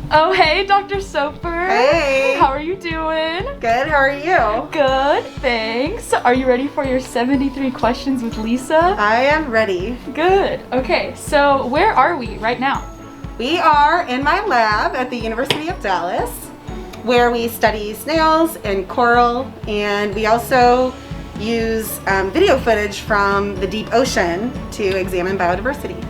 Oh, hey, Dr. Soper. Hey. How are you doing? Good, how are you? Good, thanks. Are you ready for your 73 questions with Lisa? I am ready. Good. Okay, so where are we right now? We are in my lab at the University of Dallas, where we study snails and coral, and we also use video footage from the deep ocean to examine biodiversity.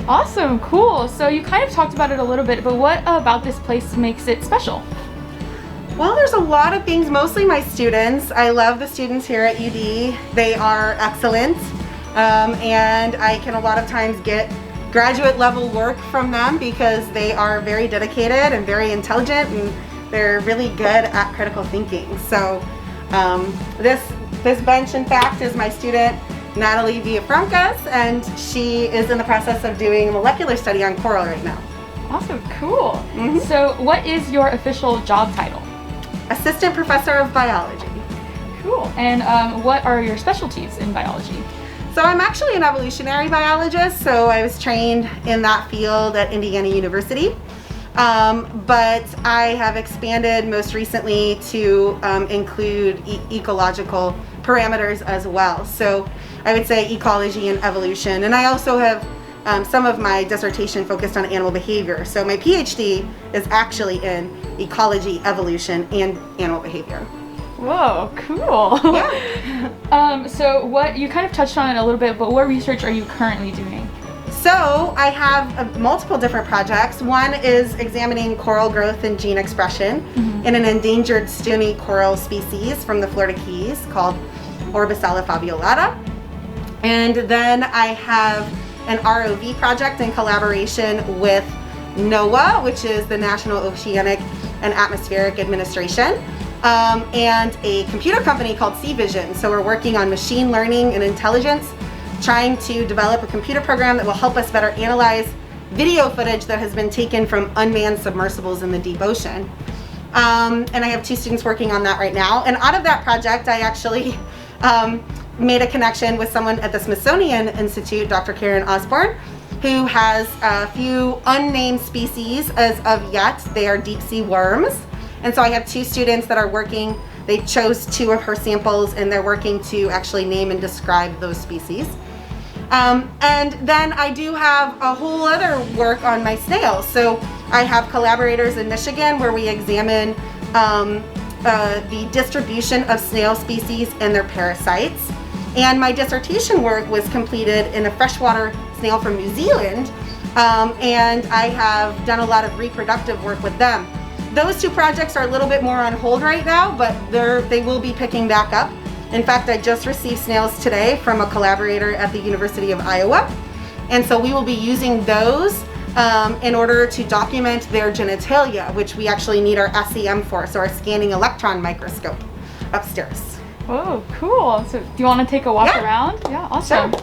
Awesome, cool. So you kind of talked about it a little bit, but what about this place makes it special? Well, there's a lot of things, mostly my students. I love the students here at UD. They are excellent, and I can a lot of times get graduate level work from them because they are very dedicated and very intelligent, and they're really good at critical thinking. So this bench, in fact, is my student Natalie Villafrancas, and she is in the process of doing a molecular study on coral right now. Awesome, cool. So what is your official job title? Assistant Professor of Biology. Cool. And what are your specialties in biology? So I'm actually an evolutionary biologist, so I was trained in that field at Indiana University. But I have expanded most recently to include ecological parameters as well. So I would say ecology and evolution. And I also have some of my dissertation focused on animal behavior. So my PhD is actually in ecology, evolution, and animal behavior. Whoa, cool. Yeah. So what, you kind of touched on it a little bit, but what research are you currently doing? So I have multiple different projects. One is examining coral growth and gene expression in an endangered stony coral species from the Florida Keys called Orbicella fabiolata. And then I have an ROV project in collaboration with NOAA, which is the National Oceanic and Atmospheric Administration, and a computer company called Sea Vision. So we're working on machine learning and intelligence, trying to develop a computer program that will help us better analyze video footage that has been taken from unmanned submersibles in the deep ocean. And I have two students working on that right now. And out of that project, I actually made a connection with someone at the Smithsonian Institute, Dr. Karen Osborne, who has a few unnamed species as of yet. They are deep sea worms. And so I have two students that are working. They chose two of her samples, and they're working to actually name and describe those species. And then I do have a whole other work on my snails. So I have collaborators in Michigan where we examine the distribution of snail species and their parasites. And my dissertation work was completed in a freshwater snail from New Zealand, and I have done a lot of reproductive work with them. Those two projects are a little bit more on hold right now, but they will be picking back up. In fact, I just received snails today from a collaborator at the University of Iowa. And so we will be using those in order to document their genitalia, which we actually need our SEM for, so our scanning electron microscope upstairs. Whoa, cool. So do you want to take a walk around? Yeah, awesome. Sure.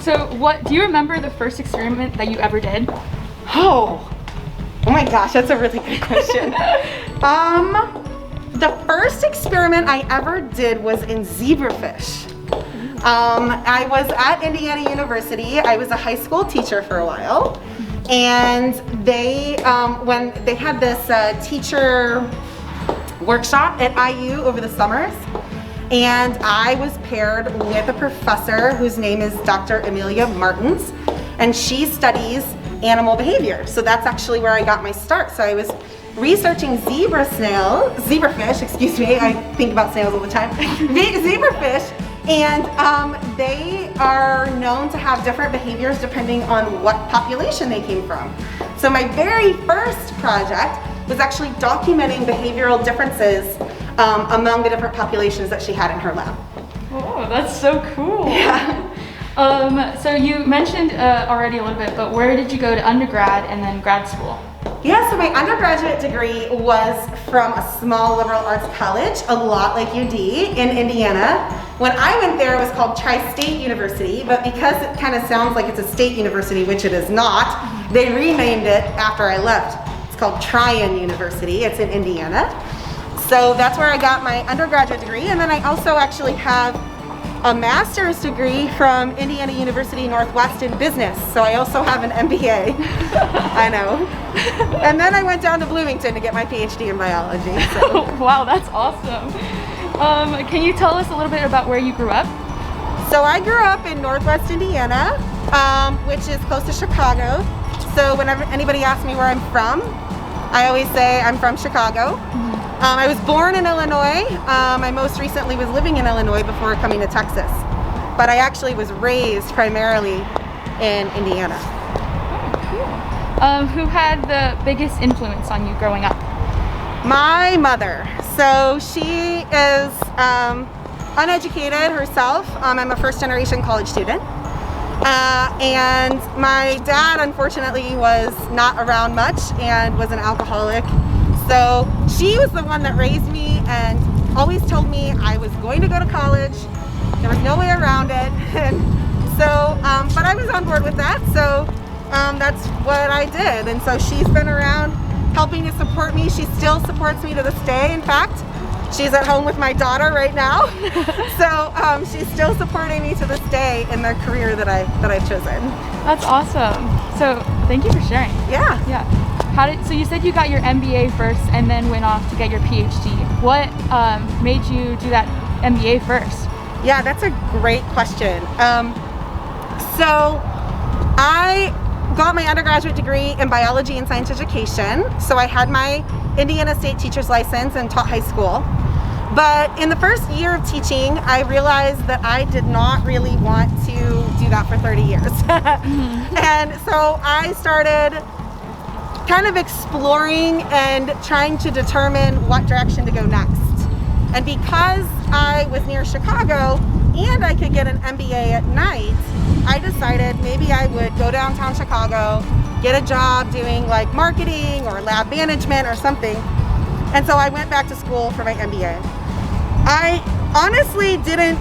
So do you remember the first experiment that you ever did? Oh my gosh, that's a really good question. The first experiment I ever did was in zebrafish. I was at Indiana University. I was a high school teacher for a while, and they when they had this teacher workshop at IU over the summers, and I was paired with a professor whose name is Dr. Amelia Martins, and she studies animal behavior. So that's actually where I got my start. So I was researching zebrafish, excuse me, I think about snails all the time, zebrafish, and they are known to have different behaviors depending on what population they came from. So my very first project was actually documenting behavioral differences among the different populations that she had in her lab. Oh, that's so cool. Yeah. So you mentioned already a little bit, but where did you go to undergrad and then grad school? Yeah, so my undergraduate degree was from a small liberal arts college, a lot like UD, in Indiana. When I went there, it was called Tri-State University, but because it kind of sounds like it's a state university, which it is not, they renamed it after I left. It's called Tryon University. It's in Indiana. So that's where I got my undergraduate degree, and then I also actually have a master's degree from Indiana University Northwest in business. So I also have an MBA. I know. And then I went down to Bloomington to get my PhD in biology. So. Wow, that's awesome. Can you tell us a little bit about where you grew up? So I grew up in Northwest Indiana, which is close to Chicago. So whenever anybody asks me where I'm from, I always say I'm from Chicago. I was born in Illinois. I most recently was living in Illinois before coming to Texas. But I actually was raised primarily in Indiana. Who had the biggest influence on you growing up? My mother. So she is uneducated herself. I'm a first-generation college student. And my dad, unfortunately, was not around much and was an alcoholic. So she was the one that raised me and always told me I was going to go to college. There was no way around it. And so, but I was on board with that. So that's what I did. And so she's been around helping to support me. She still supports me to this day, in fact. She's at home with my daughter right now. So she's still supporting me to this day in the career that I've chosen. That's awesome. So thank you for sharing. Yeah. Yeah. So you said you got your MBA first and then went off to get your PhD. What made you do that MBA first? Yeah, that's a great question. So I got my undergraduate degree in biology and science education. So I had my Indiana State teacher's license and taught high school. But in the first year of teaching, I realized that I did not really want to do that for 30 years. And so I started kind of exploring and trying to determine what direction to go next. And because I was near Chicago and I could get an MBA at night, I decided maybe I would go downtown Chicago, get a job doing like marketing or lab management or something. And so I went back to school for my MBA. I honestly didn't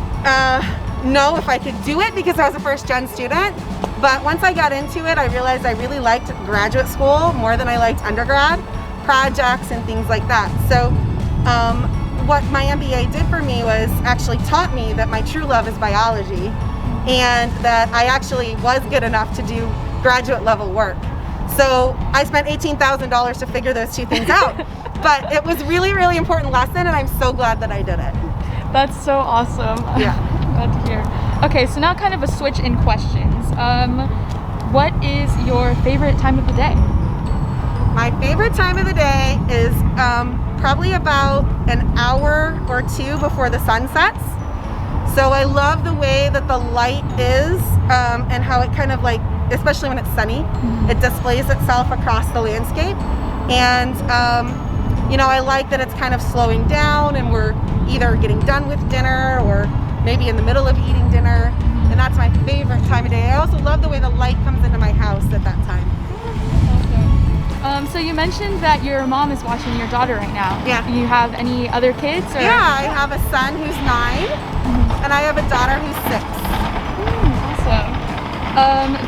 know if I could do it because I was a first-gen student. But once I got into it, I realized I really liked graduate school more than I liked undergrad, projects and things like that. So what my MBA did for me was actually taught me that my true love is biology and that I actually was good enough to do graduate level work. So I spent $18,000 to figure those two things out. But it was really, really important lesson and I'm so glad that I did it. That's so awesome. Yeah. Glad to hear. Okay, so now kind of a switch in questions. What is your favorite time of the day? My favorite time of the day is probably about an hour or two before the sun sets. So I love the way that the light is and how it kind of like, especially when it's sunny, it displays itself across the landscape. And you know, I like that it's kind of slowing down and we're either getting done with dinner or maybe in the middle of eating dinner. And that's my favorite time of day. I also love the way the light comes into my house at that time. Awesome. So you mentioned that your mom is watching your daughter right now. Yeah. Do you have any other kids? Or? Yeah, I have a son who's 9 and I have a daughter who's 6. Awesome.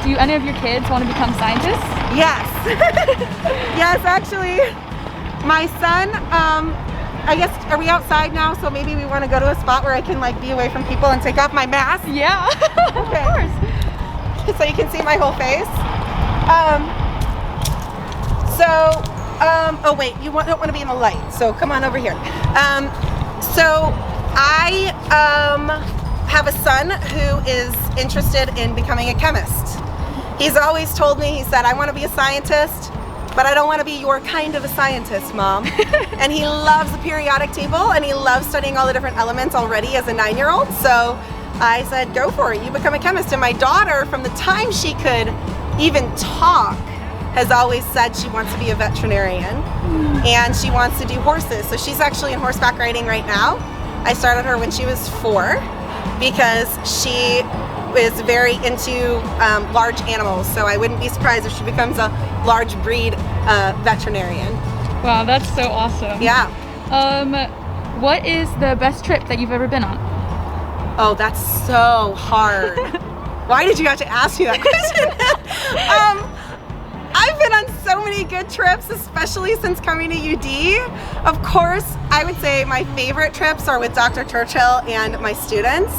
Do any of your kids want to become scientists? Yes. Yes, actually, my son, I guess, are we outside now? So maybe we want to go to a spot where I can like be away from people and take off my mask? Yeah, okay. Of course. So you can see my whole face. Oh wait, you don't want to be in the light, so come on over here. So I have a son who is interested in becoming a chemist. He's always told me, he said, I want to be a scientist, but I don't want to be your kind of a scientist, Mom. And he loves the periodic table and he loves studying all the different elements already as a 9-year-old. So I said, go for it, you become a chemist. And my daughter, from the time she could even talk, has always said she wants to be a veterinarian and she wants to do horses. So she's actually in horseback riding right now. I started her when she was 4 because she is very into large animals. So I wouldn't be surprised if she becomes a large breed veterinarian. Wow, that's so awesome. Yeah. What is the best trip that you've ever been on? Oh, that's so hard. Why did you have to ask me that question? I've been on so many good trips, especially since coming to UD. Of course, I would say my favorite trips are with Dr. Churchill and my students.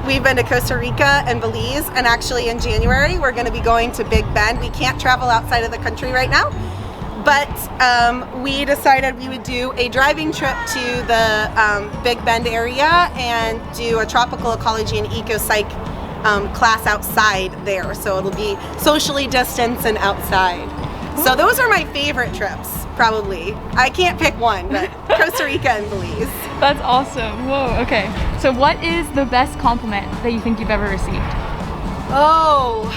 We've been to Costa Rica and Belize, and actually in January we're going to be going to Big Bend. We can't travel outside of the country right now, but we decided we would do a driving trip to the Big Bend area and do a tropical ecology and eco-psych class outside there. So it'll be socially distanced and outside. So those are my favorite trips, probably. I can't pick one, but Costa Rica and Belize. That's awesome. Whoa, okay. So what is the best compliment that you think you've ever received? Oh,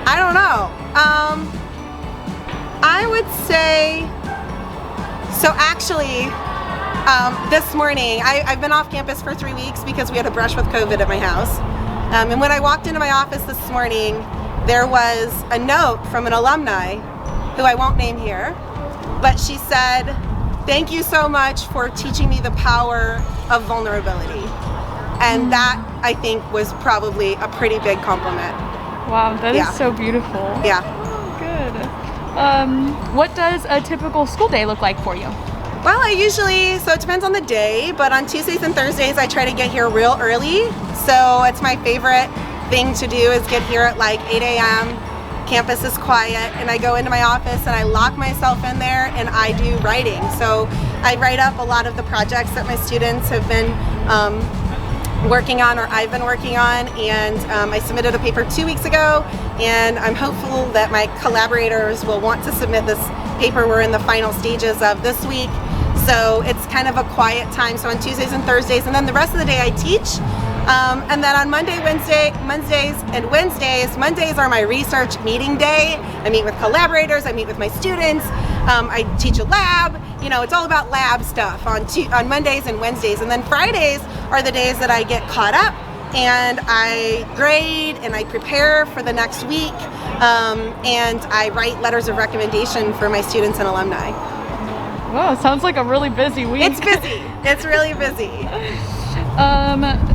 I don't know. I would say, so actually, this morning, I've been off campus for 3 weeks because we had a brush with COVID at my house. And when I walked into my office this morning, there was a note from an alumni, who I won't name here, but she said, "Thank you so much for teaching me the power of vulnerability." And that, I think, was probably a pretty big compliment. Wow, that is so beautiful. Yeah. Oh, good. What does a typical school day look like for you? Well, I usually, so it depends on the day, but on Tuesdays and Thursdays I try to get here real early. So it's my favorite thing to do is get here at like 8 a.m. Campus is quiet, and I go into my office and I lock myself in there and I do writing. So I write up a lot of the projects that my students have been working on, or I've been working on, and I submitted a paper 2 weeks ago, and I'm hopeful that my collaborators will want to submit this paper. We're in the final stages of this week. So it's kind of a quiet time. So on Tuesdays and Thursdays, and then the rest of the day I teach. And then on Mondays are my research meeting day. I meet with collaborators, I meet with my students, I teach a lab. You know, it's all about lab stuff on Mondays and Wednesdays. And then Fridays are the days that I get caught up and I grade and I prepare for the next week, and I write letters of recommendation for my students and alumni. Wow, sounds like a really busy week. It's busy. It's really busy.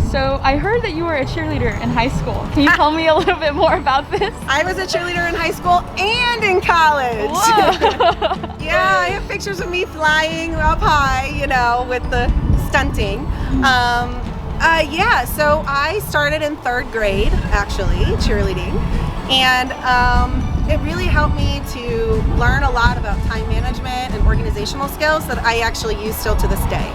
So I heard that you were a cheerleader in high school. Can you tell me a little bit more about this? I was a cheerleader in high school and in college. Whoa. Yeah, I have pictures of me flying up high, you know, with the stunting. Yeah, so I started in 3rd grade, actually, cheerleading. And it really helped me to learn a lot about time management and organizational skills that I actually use still to this day.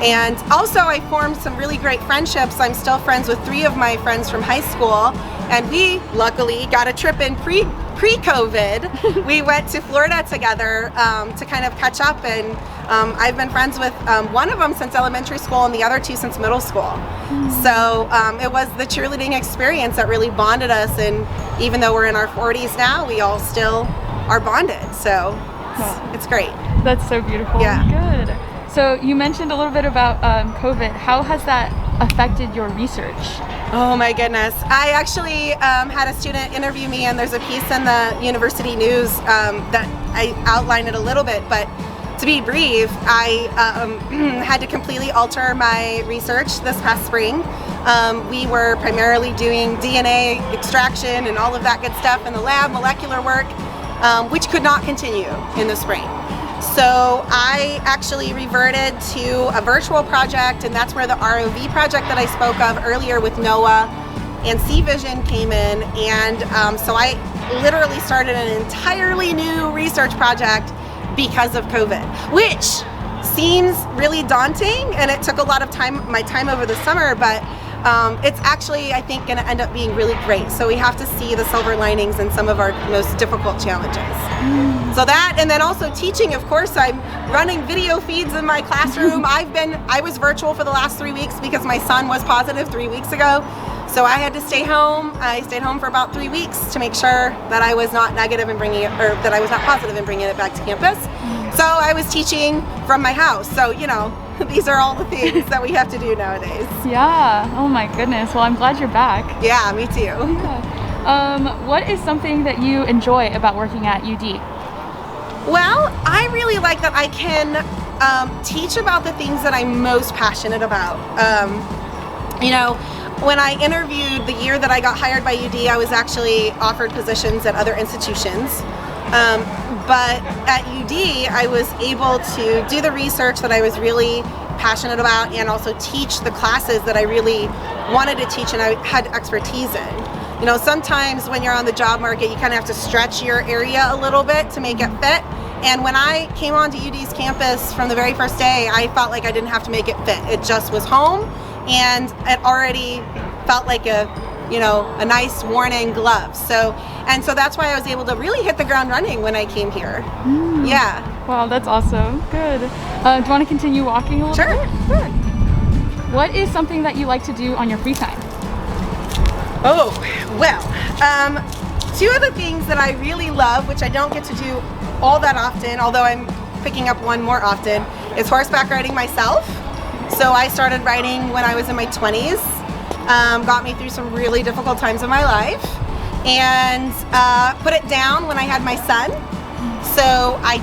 And also I formed some really great friendships. I'm still friends with 3 of my friends from high school, and we luckily got a trip in pre-COVID. We went to Florida together to kind of catch up, and I've been friends with one of them since elementary school and the other 2 since middle school. So it was the cheerleading experience that really bonded us, and even though we're in our 40s now, we all still are bonded. So it's great. That's so beautiful. Yeah. Good. So you mentioned a little bit about COVID. How has that affected your research? Oh my goodness. I actually had a student interview me, and there's a piece in the university news that I outline it a little bit, but to be brief, I had to completely alter my research this past spring. We were primarily doing DNA extraction and all of that good stuff in the lab, molecular work, which could not continue in the spring. So I actually reverted to a virtual project, and that's where the ROV project that I spoke of earlier with NOAA and Sea Vision came in. And so I literally started an entirely new research project because of COVID, which seems really daunting, and it took a lot of my time over the summer, but it's actually, I think, going to end up being really great. So we have to see the silver linings in some of our most difficult challenges. So that, and then also teaching, of course, I'm running video feeds in my classroom. I was virtual for the last 3 weeks because my son was positive 3 weeks ago. So I had to stay home. I stayed home for about 3 weeks to make sure that I was not negative and bringing it, or that I was not positive and bringing it back to campus. So I was teaching from my house. So, you know, these are all the things that we have to do nowadays. Yeah. Oh my goodness. Well, I'm glad you're back. Yeah, me too. Yeah. What is something that you enjoy about working at UD? Well, I really like that I can teach about the things that I'm most passionate about. You know, when I interviewed the year that I got hired by UD, I was actually offered positions at other institutions. But at UD, I was able to do the research that I was really passionate about and also teach the classes that I really wanted to teach and I had expertise in. You know, sometimes when you're on the job market, you kind of have to stretch your area a little bit to make it fit. And when I came onto UD's campus from the very first day, I felt like I didn't have to make it fit. It just was home, and it already felt like a nice worn-in glove. So that's why I was able to really hit the ground running when I came here. Yeah. Wow, that's awesome. Good. Do you want to continue walking a little bit? Sure. What is something that you like to do on your free time? Oh, well, two of the things that I really love, which I don't get to do all that often, although I'm picking up one more often, is horseback riding myself. So I started riding when I was in my 20s, got me through some really difficult times in my life, and put it down when I had my son. So I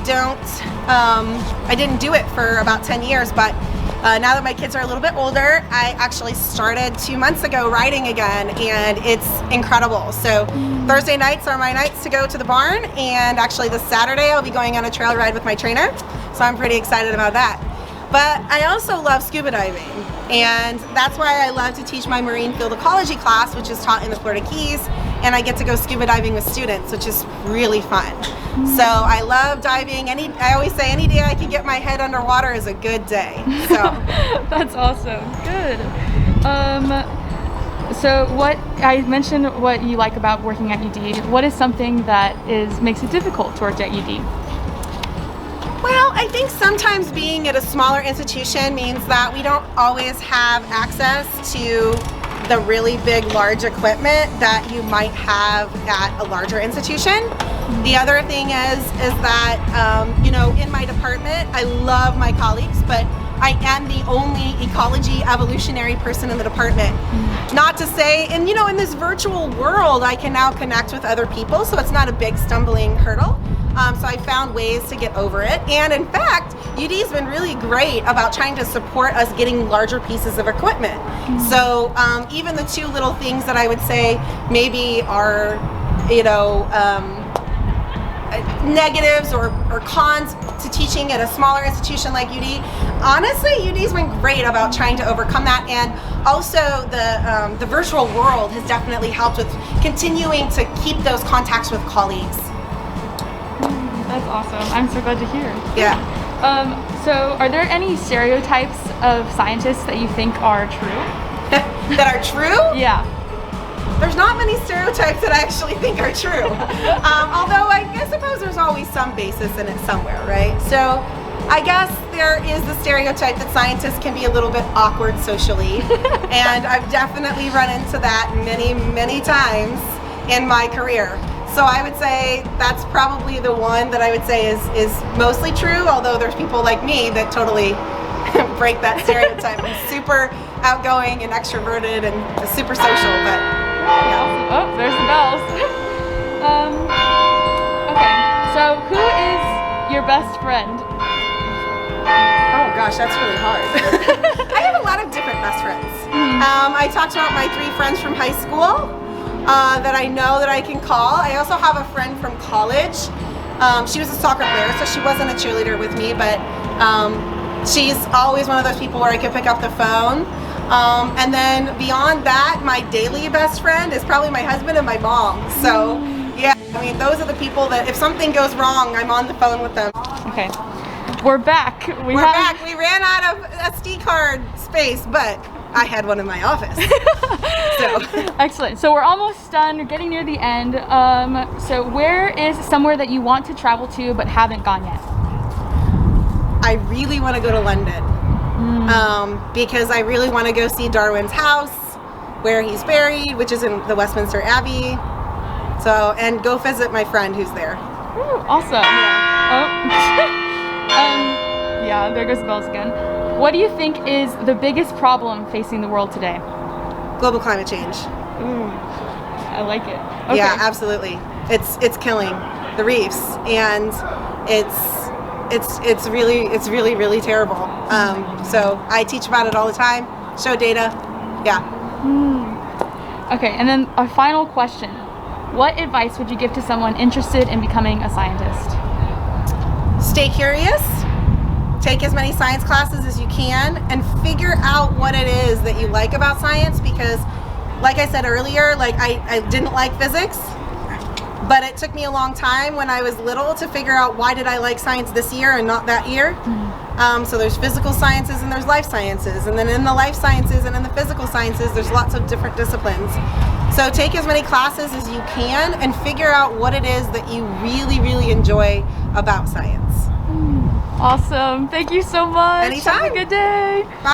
didn't do it for about 10 years, but now that my kids are a little bit older, I actually started 2 months ago riding again, and it's incredible. So Thursday nights are my nights to go to the barn, and actually this Saturday I'll be going on a trail ride with my trainer, so I'm pretty excited about that. But I also love scuba diving, and that's why I love to teach my marine field ecology class, which is taught in the Florida Keys, and I get to go scuba diving with students, which is really fun. So I love diving. I always say any day I can get my head underwater is a good day. So that's awesome. Good. So I mentioned what you like about working at UD. What is something that makes it difficult to work at UD? Well, I think sometimes being at a smaller institution means that we don't always have access to the really big, large equipment that you might have at a larger institution. The other thing is that, in my department, I love my colleagues, but I am the only ecology evolutionary person in the department. Not to say, in this virtual world, I can now connect with other people, so it's not a big stumbling hurdle. So I found ways to get over it. And in fact, UD's been really great about trying to support us getting larger pieces of equipment. So even the two little things that I would say maybe are, negatives or cons to teaching at a smaller institution like UD, honestly, UD's been great about trying to overcome that. And also the virtual world has definitely helped with continuing to keep those contacts with colleagues. That's awesome. I'm so glad to hear. Yeah. So are there any stereotypes of scientists that you think are true? That are true? Yeah. There's not many stereotypes that I actually think are true. Although I suppose there's always some basis in it somewhere, right? So I guess there is the stereotype that scientists can be a little bit awkward socially. And I've definitely run into that many, many times in my career. So I would say that's probably the one that I would say is mostly true, although there's people like me that totally break that stereotype. I'm super outgoing and extroverted and super social, but yeah. Oh, there's the bells. Okay, so who is your best friend? Oh gosh, that's really hard. I have a lot of different best friends. I talked about my 3 friends from high school. That I know that I can call. I also have a friend from college. She was a soccer player, so she wasn't a cheerleader with me, but she's always one of those people where I could pick up the phone. And then beyond that, my daily best friend is probably my husband and my mom. So yeah, I mean, those are the people that if something goes wrong, I'm on the phone with them. Okay, we're back. We're back. We ran out of SD card space, but I had one in my office. So. Excellent. So we're almost done. We're getting near the end. So where is somewhere that you want to travel to but haven't gone yet? I really want to go to London because I really want to go see Darwin's house, where he's buried, which is in the Westminster Abbey. So, and go visit my friend who's there. Ooh, awesome. Yeah. Oh. Yeah, there goes the bells again. What do you think is the biggest problem facing the world today? Global climate change. Ooh, I like it. Okay. Yeah, absolutely. It's killing the reefs, and it's really terrible. So I teach about it all the time. Show data. Yeah. Okay, and then a final question: what advice would you give to someone interested in becoming a scientist? Stay curious. take as many science classes as you can and figure out what it is that you like about science, because like I said earlier, like I didn't like physics, but it took me a long time when I was little to figure out why did I like science this year and not that year. So there's physical sciences and there's life sciences, and then in the life sciences and in the physical sciences there's lots of different disciplines. So take as many classes as you can and figure out what it is that you really, really enjoy about science. Awesome. Thank you so much. Anytime. Have a good day. Bye.